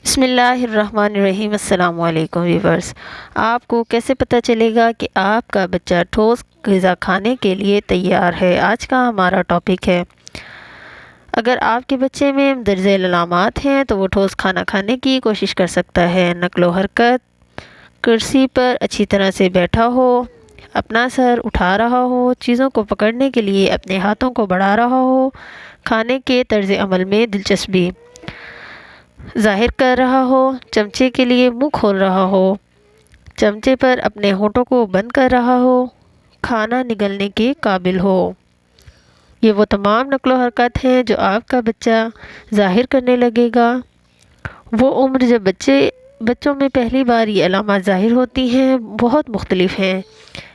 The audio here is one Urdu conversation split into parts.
بسم اللہ الرحمن الرحیم۔ السلام علیکم ویورز، آپ کو کیسے پتہ چلے گا کہ آپ کا بچہ ٹھوس غذا کھانے کے لیے تیار ہے؟ آج کا ہمارا ٹاپک ہے، اگر آپ کے بچے میں مندرجہ علامات ہیں تو وہ ٹھوس کھانا کھانے کی کوشش کر سکتا ہے۔ نقل و حرکت، کرسی پر اچھی طرح سے بیٹھا ہو، اپنا سر اٹھا رہا ہو، چیزوں کو پکڑنے کے لیے اپنے ہاتھوں کو بڑھا رہا ہو، کھانے کے طرز عمل میں دلچسپی ظاہر کر رہا ہو، چمچے کے لیے منہ کھول رہا ہو، چمچے پر اپنے ہونٹوں کو بند کر رہا ہو، کھانا نگلنے کے قابل ہو۔ یہ وہ تمام نقل و حرکات ہیں جو آپ کا بچہ ظاہر کرنے لگے گا۔ وہ عمر جب بچوں میں پہلی بار یہ علامات ظاہر ہوتی ہیں بہت مختلف ہیں،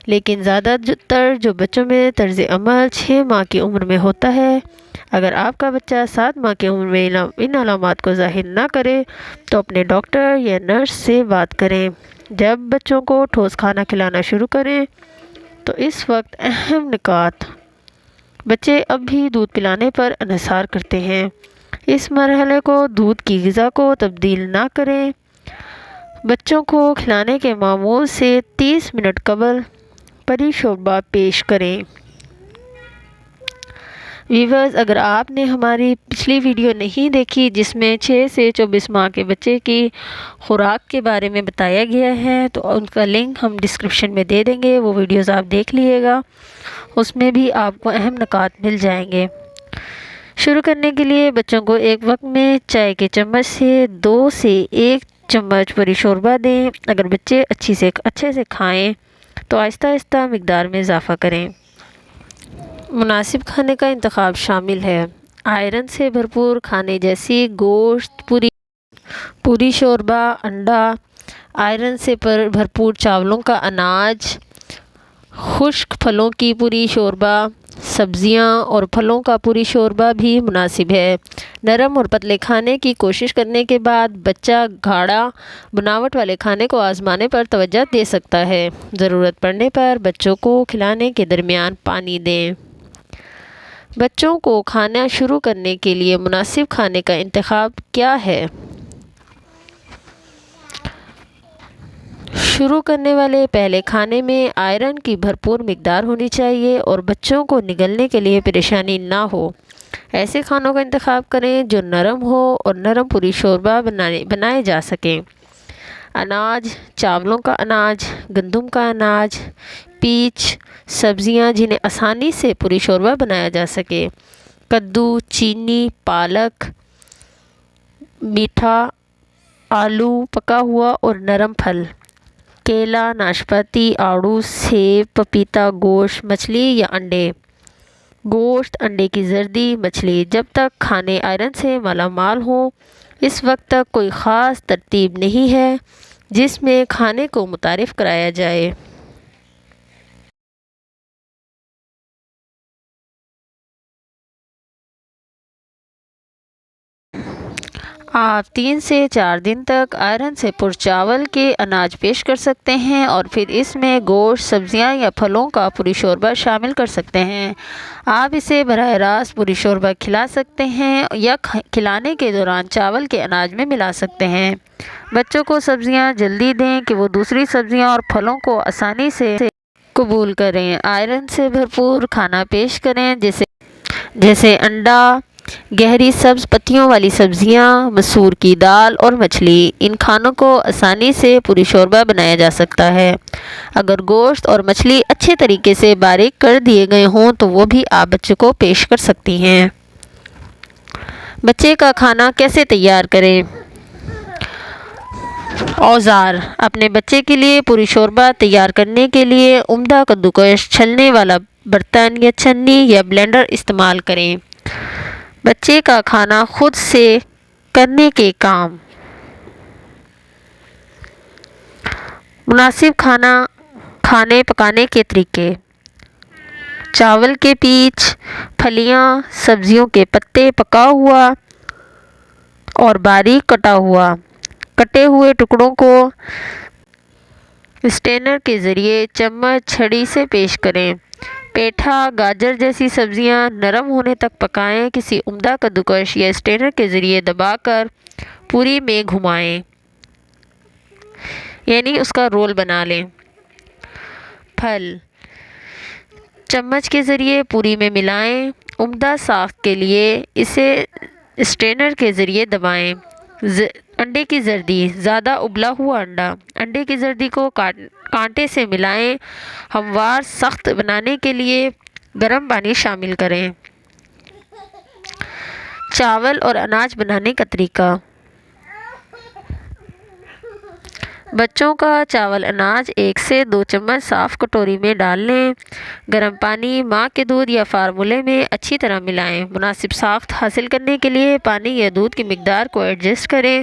لیکن زیادہ تر جو بچوں میں طرز عمل 6 ماہ کی عمر میں ہوتا ہے۔ اگر آپ کا بچہ 7 ماہ کی عمر میں ان علامات کو ظاہر نہ کرے تو اپنے ڈاکٹر یا نرس سے بات کریں۔ جب بچوں کو ٹھوس کھانا کھلانا شروع کریں تو اس وقت اہم نکات: بچے اب بھی دودھ پلانے پر انحصار کرتے ہیں، اس مرحلے کو دودھ کی غذا کو تبدیل نہ کریں۔ بچوں کو کھلانے کے معمول سے 30 منٹ قبل پری شوربہ پیش کریں۔ ویورز، اگر آپ نے ہماری پچھلی ویڈیو نہیں دیکھی جس میں 6 سے 24 ماہ کے بچے کی خوراک کے بارے میں بتایا گیا ہے تو ان کا لنک ہم ڈسکرپشن میں دے دیں گے، وہ ویڈیوز آپ دیکھ لیے گا، اس میں بھی آپ کو اہم نکات مل جائیں گے۔ شروع کرنے کے لیے بچوں کو ایک وقت میں چائے کے چمچ سے 2 سے 1 چمچ پری شوربہ دیں۔ اگر بچے اچھے سے کھائیں تو آہستہ آہستہ مقدار میں اضافہ کریں۔ مناسب کھانے کا انتخاب شامل ہے آئرن سے بھرپور کھانے جیسے گوشت، پوری شوربہ، انڈا، آئرن سے بھرپور چاولوں کا اناج، خشک پھلوں کی پوری شوربہ، سبزیاں اور پھلوں کا پوری شوربہ بھی مناسب ہے۔ نرم اور پتلے کھانے کی کوشش کرنے کے بعد بچہ گاڑھا بناوٹ والے کھانے کو آزمانے پر توجہ دے سکتا ہے۔ ضرورت پڑنے پر بچوں کو کھلانے کے درمیان پانی دیں۔ بچوں کو کھانا شروع کرنے کے لیے مناسب کھانے کا انتخاب کیا ہے؟ شروع کرنے والے پہلے کھانے میں آئرن کی بھرپور مقدار ہونی چاہیے اور بچوں کو نگلنے کے لیے پریشانی نہ ہو۔ ایسے کھانوں کا انتخاب کریں جو نرم ہو اور نرم پوری شوربہ بنائے جا سکیں۔ اناج: چاولوں کا اناج، گندم کا اناج، پیچ، سبزیاں جنہیں آسانی سے پوری شوربہ بنایا جا سکے، کدو، چینی، پالک، میٹھا، آلو، پکا ہوا اور نرم پھل، کیلا، ناشپاتی، آڑو، سیب، پپیتا، گوشت، مچھلی یا انڈے۔ گوشت، انڈے کی زردی، مچھلی جب تک کھانے آئرن سے مالا مال ہوں اس وقت تک کوئی خاص ترتیب نہیں ہے جس میں کھانے کو متعارف کرایا جائے۔ آپ 3 سے 4 دن تک آئرن سے پر چاول کے اناج پیش کر سکتے ہیں اور پھر اس میں گوشت، سبزیاں یا پھلوں کا پوری شوربہ شامل کر سکتے ہیں۔ آپ اسے براہ راست پوری شوربہ کھلا سکتے ہیں یا کھلانے کے دوران چاول کے اناج میں ملا سکتے ہیں۔ بچوں کو سبزیاں جلدی دیں کہ وہ دوسری سبزیاں اور پھلوں کو آسانی سے قبول کریں۔ آئرن سے بھرپور کھانا پیش کریں جیسے انڈا، گہری سبز پتیوں والی سبزیاں، مسور کی دال اور مچھلی۔ ان کھانوں کو آسانی سے پوری شوربہ بنایا جا سکتا ہے۔ اگر گوشت اور مچھلی اچھے طریقے سے باریک کر دیے گئے ہوں تو وہ بھی آپ بچے کو پیش کر سکتی ہیں۔ بچے کا کھانا کیسے تیار کریں؟ اوزار: اپنے بچے کے لیے پوری شوربہ تیار کرنے کے لیے عمدہ کدوکش، چھلنے والا برتن یا چھنی یا بلینڈر استعمال کریں۔ بچے کا کھانا خود سے کرنے کے کام: مناسب کھانے پکانے کے طریقے: چاول کے پیچ، پھلیاں، سبزیوں کے پتے پکا ہوا اور باریک کٹے ہوئے ٹکڑوں کو اسٹینر کے ذریعے چمچ چھڑی سے پیش کریں۔ پیٹھا، گاجر جیسی سبزیاں نرم ہونے تک پکائیں۔ کسی عمدہ کدوکش یا اسٹینر کے ذریعے دبا کر پوری میں گھمائیں، یعنی اس کا رول بنا لیں۔ پھل چمچ کے ذریعے پوری میں ملائیں۔ عمدہ ساخت کے لیے اسے اسٹینر کے ذریعے دبائیں۔ انڈے کی زردی، زیادہ ابلا ہوا انڈا۔ انڈے کی زردی کو کانٹے سے ملائیں۔ ہموار سخت بنانے کے لیے گرم پانی شامل کریں۔ چاول اور اناج بنانے کا طریقہ۔ بچوں کا چاول اناج 1 سے 2 چمچ صاف کٹوری میں ڈال لیں۔ گرم پانی ماں کے دودھ یا فارمولے میں اچھی طرح ملائیں۔ مناسب ساخت حاصل کرنے کے لیے پانی یا دودھ کی مقدار کو ایڈجسٹ کریں۔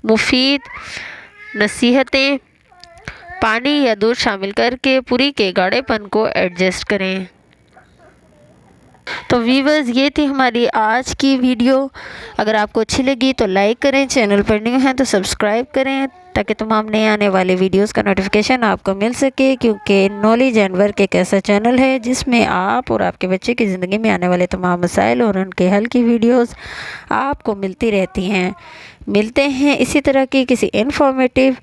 مفید نصیحتیں: پانی یا دودھ شامل کر کے پوری کے گاڑھے پن کو ایڈجسٹ کریں۔ تو ویورز، یہ تھی ہماری آج کی ویڈیو۔ اگر آپ کو اچھی لگی تو لائک کریں، چینل پر نیو ہیں تو سبسکرائب کریں تاکہ تمام نئے آنے والے ویڈیوز کا نوٹیفیکیشن آپ کو مل سکے، کیونکہ نالج اینڈ ورک ایک ایسا چینل ہے جس میں آپ اور آپ کے بچے کی زندگی میں آنے والے تمام مسائل اور ان کے حل کی ویڈیوز آپ کو ملتی رہتی ہیں۔ ملتے ہیں اسی طرح کی کسی انفارمیٹیو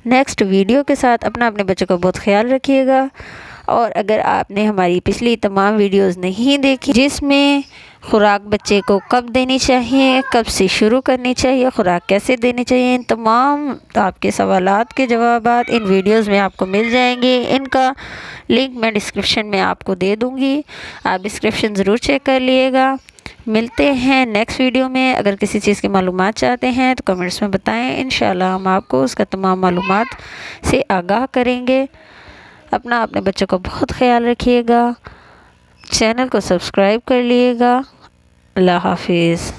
نیکسٹ ویڈیو کے ساتھ۔ اپنے بچوں کا بہت خیال رکھیے گا، اور اگر آپ نے ہماری پچھلی تمام ویڈیوز نہیں دیکھی جس میں خوراک بچے کو کب دینی چاہیے، کب سے شروع کرنی چاہیے، خوراک کیسے دینی چاہیے، ان تمام آپ کے سوالات کے جوابات ان ویڈیوز میں آپ کو مل جائیں گے۔ ان کا لنک میں ڈسکرپشن میں آپ کو دے دوں گی، آپ ڈسکرپشن ضرور چیک کر لیے گا۔ ملتے ہیں نیکسٹ ویڈیو میں۔ اگر کسی چیز کی معلومات چاہتے ہیں تو کمنٹس میں بتائیں، انشاءاللہ ہم آپ کو اس کا تمام معلومات سے آگاہ کریں گے۔ اپنے بچوں کا بہت خیال رکھیے گا، چینل کو سبسکرائب کر لیے گا۔ اللہ حافظ۔